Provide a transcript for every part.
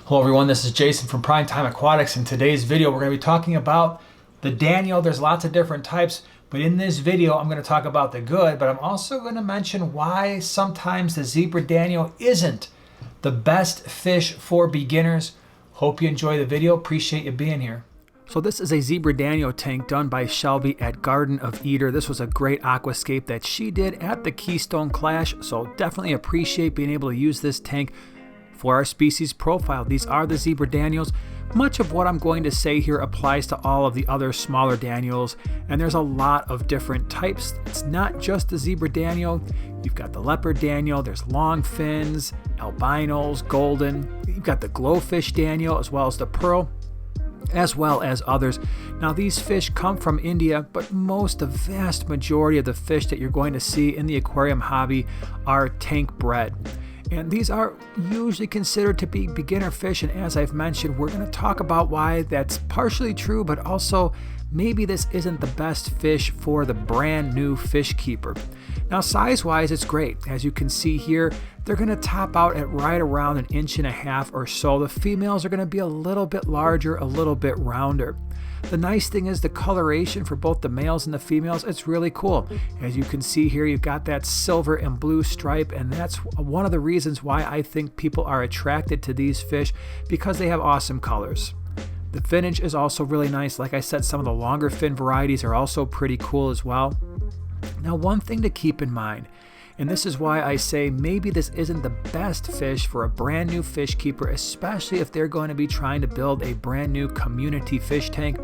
Hello everyone, this is Jason from Primetime Aquatics. In today's video, we're going to be talking about the Danio. There's lots of different types, but in this video, I'm going to talk about the good, but I'm also going to mention why sometimes the Zebra Danio isn't the best fish for beginners. Hope you enjoy the video. Appreciate you being here. So this is a Zebra Danio tank done by Shelby at Garden of Eder. This was a great aquascape that she did at the Keystone Clash, so definitely appreciate being able to use this tank for our species profile. These are the Zebra Danios. Much of what I'm going to say here applies to all of the other smaller Danios, and there's a lot of different types. It's not just the Zebra Danio. You've got the Leopard Danio, there's long fins, albinos, golden. You've got the Glowfish Danio as well as the Pearl, as well as others. Now these fish come from India, but the vast majority of the fish that you're going to see in the aquarium hobby are tank bred. And these are usually considered to be beginner fish, and as I've mentioned, we're going to talk about why that's partially true, but also maybe this isn't the best fish for the brand new fish keeper. Now size-wise, it's great. As you can see here, they're going to top out at right around 1.5 inches or so. The females are going to be a little bit larger, a little bit rounder. The nice thing is the coloration for both the males and the females, it's really cool. As you can see here, you've got that silver and blue stripe, and that's one of the reasons why I think people are attracted to these fish, because they have awesome colors. The finnage is also really nice. Like I said, some of the longer fin varieties are also pretty cool as well. Now, one thing to keep in mind, and this is why I say maybe this isn't the best fish for a brand new fish keeper, especially if they're going to be trying to build a brand new community fish tank.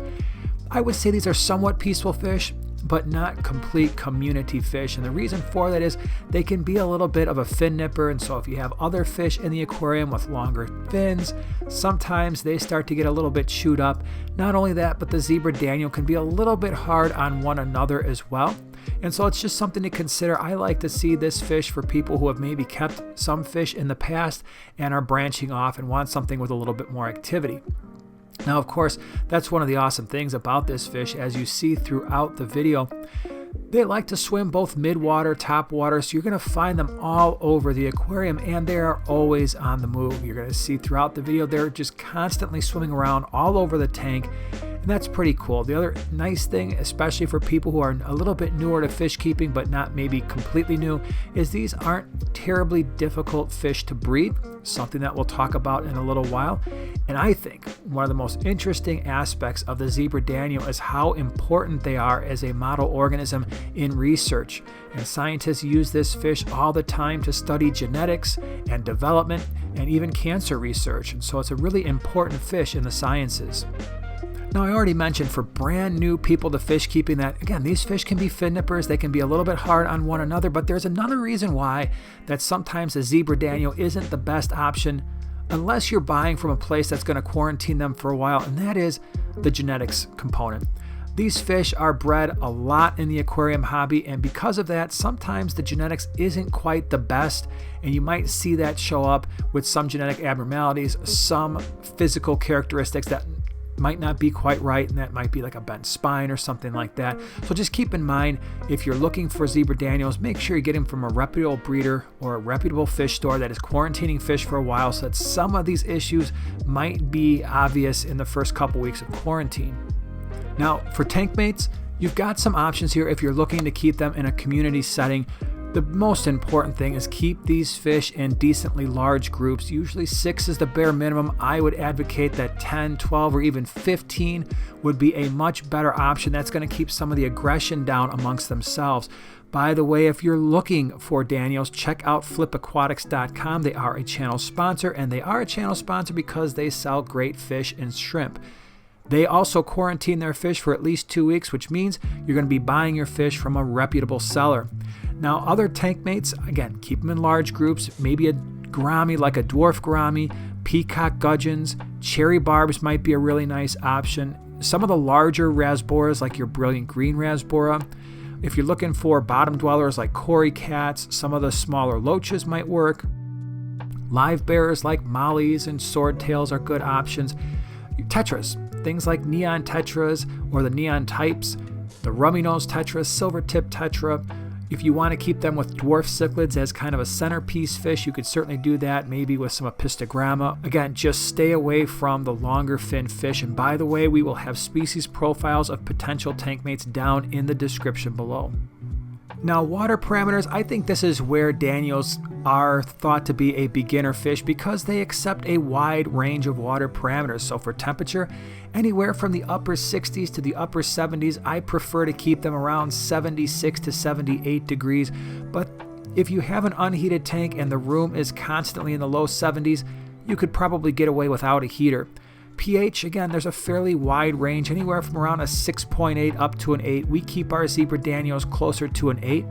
I would say these are somewhat peaceful fish, but not complete community fish. And the reason for that is they can be a little bit of a fin nipper. And so if you have other fish in the aquarium with longer fins, sometimes they start to get a little bit chewed up. Not only that, but the Zebra Danio can be a little bit hard on one another as well. And so it's just something to consider. I like to see this fish for people who have maybe kept some fish in the past and are branching off and want something with a little bit more activity. Now, of course, that's one of the awesome things about this fish. As you see throughout the video, they like to swim both mid-water, top water, so you're going to find them all over the aquarium, and they are always on the move. You're going to see throughout the video, they're just constantly swimming around all over the tank, and that's pretty cool. The other nice thing, especially for people who are a little bit newer to fish keeping, but not maybe completely new, is these aren't terribly difficult fish to breed, something that we'll talk about in a little while. And I think one of the most interesting aspects of the Zebra Danio is how important they are as a model organism in research. And scientists use this fish all the time to study genetics and development and even cancer research. And so it's a really important fish in the sciences. Now, I already mentioned for brand new people to fish keeping that, again, these fish can be fin nippers. They can be a little bit hard on one another, but there's another reason why that sometimes the Zebra Danio isn't the best option unless you're buying from a place that's going to quarantine them for a while, and that is the genetics component. These fish are bred a lot in the aquarium hobby, and because of that, sometimes the genetics isn't quite the best, and you might see that show up with some genetic abnormalities, some physical characteristics that might not be quite right, and that might be like a bent spine or something like that. So just keep in mind, if you're looking for Zebra Danios, make sure you get them from a reputable breeder or a reputable fish store that is quarantining fish for a while, so that some of these issues might be obvious in the first couple weeks of quarantine. Now, for tank mates, you've got some options here if you're looking to keep them in a community setting. The most important thing is keep these fish in decently large groups. Usually 6 is the bare minimum. I would advocate that 10, 12, or even 15 would be a much better option. That's going to keep some of the aggression down amongst themselves. By the way, if you're looking for Danios, check out flipaquatics.com. They are a channel sponsor, and they are a channel sponsor because they sell great fish and shrimp. They also quarantine their fish for at least 2 weeks, which means you're going to be buying your fish from a reputable seller. Now, other tank mates, again, keep them in large groups. Maybe a gourami like a dwarf gourami, peacock gudgeons, cherry barbs might be a really nice option. Some of the larger rasboras, like your brilliant green rasbora. If you're looking for bottom dwellers like cory cats, some of the smaller loaches might work. Live bearers like mollies and swordtails are good options. Tetras, things like neon tetras or the neon types, the rummy nose tetra, silver tip tetra. If you want to keep them with dwarf cichlids as kind of a centerpiece fish, you could certainly do that, maybe with some apistogramma. Again, just stay away from the longer fin fish. And by the way, we will have species profiles of potential tank mates down in the description below. Now, water parameters, I think this is where danios are thought to be a beginner fish because they accept a wide range of water parameters. So for temperature, anywhere from the upper 60s to the upper 70s. I prefer to keep them around 76 to 78 degrees. But if you have an unheated tank and the room is constantly in the low 70s, you could probably get away without a heater. pH, again, there's a fairly wide range, anywhere from around a 6.8 up to an 8. We keep our Zebra Danios closer to an 8.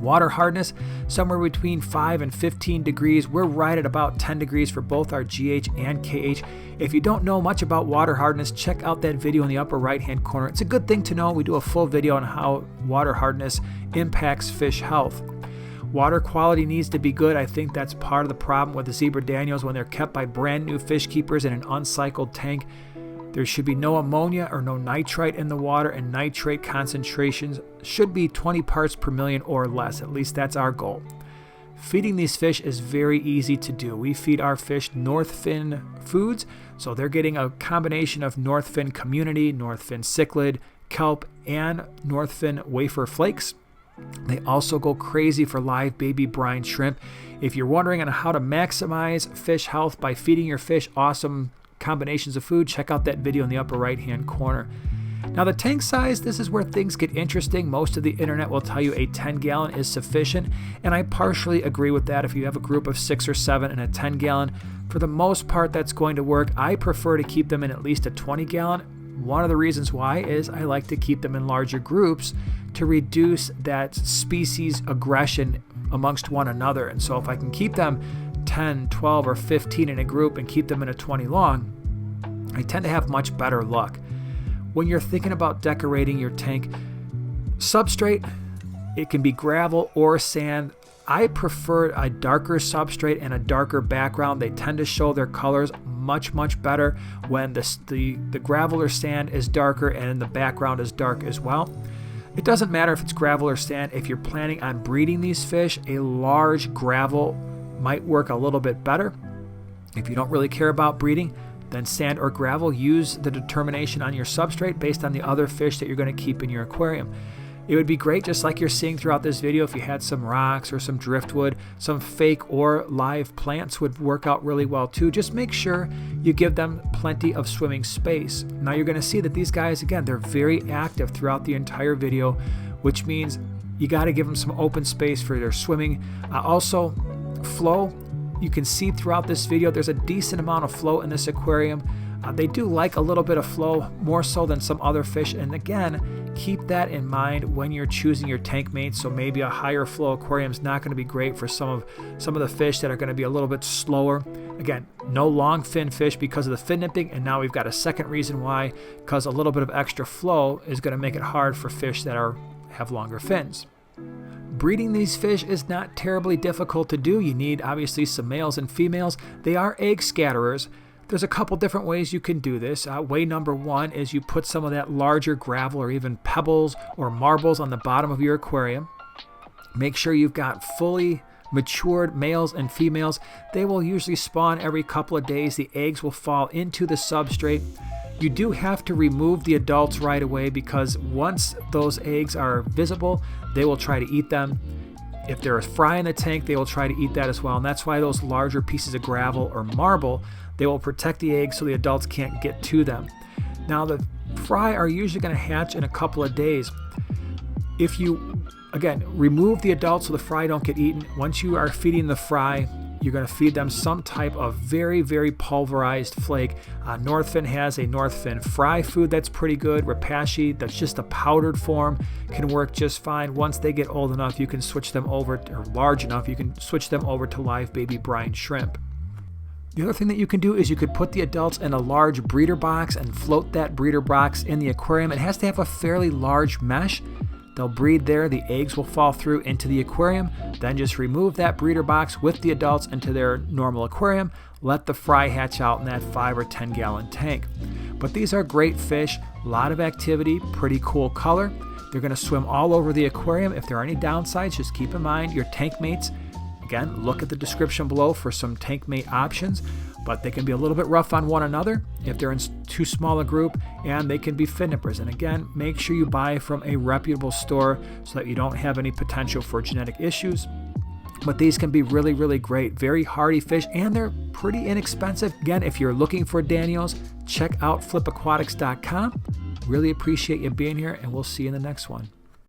Water hardness, somewhere between 5 and 15 degrees. We're right at about 10 degrees for both our GH and KH. If you don't know much about water hardness, check out that video in the upper right hand corner. It's a good thing to know. We do a full video on how water hardness impacts fish health. Water quality needs to be good. I think that's part of the problem with the Zebra Danios when they're kept by brand new fish keepers in an uncycled tank. There should be no ammonia or no nitrite in the water, and nitrate concentrations should be 20 parts per million or less. At least that's our goal. Feeding these fish is very easy to do. We feed our fish North Fin foods, so they're getting a combination of North Fin community, North Fin cichlid, kelp, and North Fin wafer flakes. They also go crazy for live baby brine shrimp. If you're wondering on how to maximize fish health by feeding your fish awesome combinations of food, check out that video in the upper right hand corner. Now the tank size, this is where things get interesting. Most of the internet will tell you a 10 gallon is sufficient, and I partially agree with that. If you have a group of 6 or 7 and a 10 gallon, for the most part that's going to work. I prefer to keep them in at least a 20 gallon. One of the reasons why is I like to keep them in larger groups to reduce that species aggression amongst one another. And so if I can keep them 10, 12, or 15 in a group and keep them in a 20 long, I tend to have much better luck. When you're thinking about decorating your tank, substrate, it can be gravel or sand. I prefer a darker substrate and a darker background. They tend to show their colors much better when the gravel or sand is darker and the background is dark as well. It doesn't matter if it's gravel or sand. If you're planning on breeding these fish, a large gravel might work a little bit better. If you don't really care about breeding, then sand or gravel, use the determination on your substrate based on the other fish that you're going to keep in your aquarium. It would be great, just like you're seeing throughout this video, if you had some rocks or some driftwood, some fake or live plants would work out really well too. Just make sure you give them plenty of swimming space. Now you're going to see that these guys, again, they're very active throughout the entire video, which means you got to give them some open space for their swimming. Also, flow. You can see throughout this video there's a decent amount of flow in this aquarium. They do like a little bit of flow, more so than some other fish. And again, keep that in mind when you're choosing your tank mates. So maybe a higher flow aquarium is not going to be great for some of the fish that are going to be a little bit slower. Again, no long fin fish because of the fin nipping. And now we've got a second reason why, because a little bit of extra flow is going to make it hard for fish that have longer fins. Breeding these fish is not terribly difficult to do. You need obviously some males and females. They are egg scatterers. There's a couple different ways you can do this. Way number one is you put some of that larger gravel or even pebbles or marbles on the bottom of your aquarium. Make sure you've got fully matured males and females. They will usually spawn every couple of days. The eggs will fall into the substrate. You do have to remove the adults right away because once those eggs are visible, they will try to eat them. If there is fry in the tank, they will try to eat that as well. And that's why those larger pieces of gravel or marble, they will protect the eggs so the adults can't get to them. Now the fry are usually going to hatch in a couple of days. If you, again, remove the adults so the fry don't get eaten, once you are feeding the fry, you're going to feed them some type of very pulverized flake. Northfin has a Northfin fry food that's pretty good. Rapashi, that's just a powdered form, can work just fine. Once they get old enough, you can switch them over, or large enough, you can switch them over to live baby brine shrimp. The other thing that you can do is you could put the adults in a large breeder box and float that breeder box in the aquarium. It has to have a fairly large mesh. They'll breed there, the eggs will fall through into the aquarium, then just remove that breeder box with the adults into their normal aquarium, let the fry hatch out in that 5 or 10 gallon tank. But these are great fish, a lot of activity, pretty cool color. They're going to swim all over the aquarium. If there are any downsides, just keep in mind your tank mates. Again, look at the description below for some tank mate options, but they can be a little bit rough on one another if they're in too small a group, and they can be fin nippers. And again, make sure you buy from a reputable store so that you don't have any potential for genetic issues. But these can be really, really great, very hardy fish, and they're pretty inexpensive. Again, if you're looking for danios, check out flipaquatics.com. Really appreciate you being here, and we'll see you in the next one.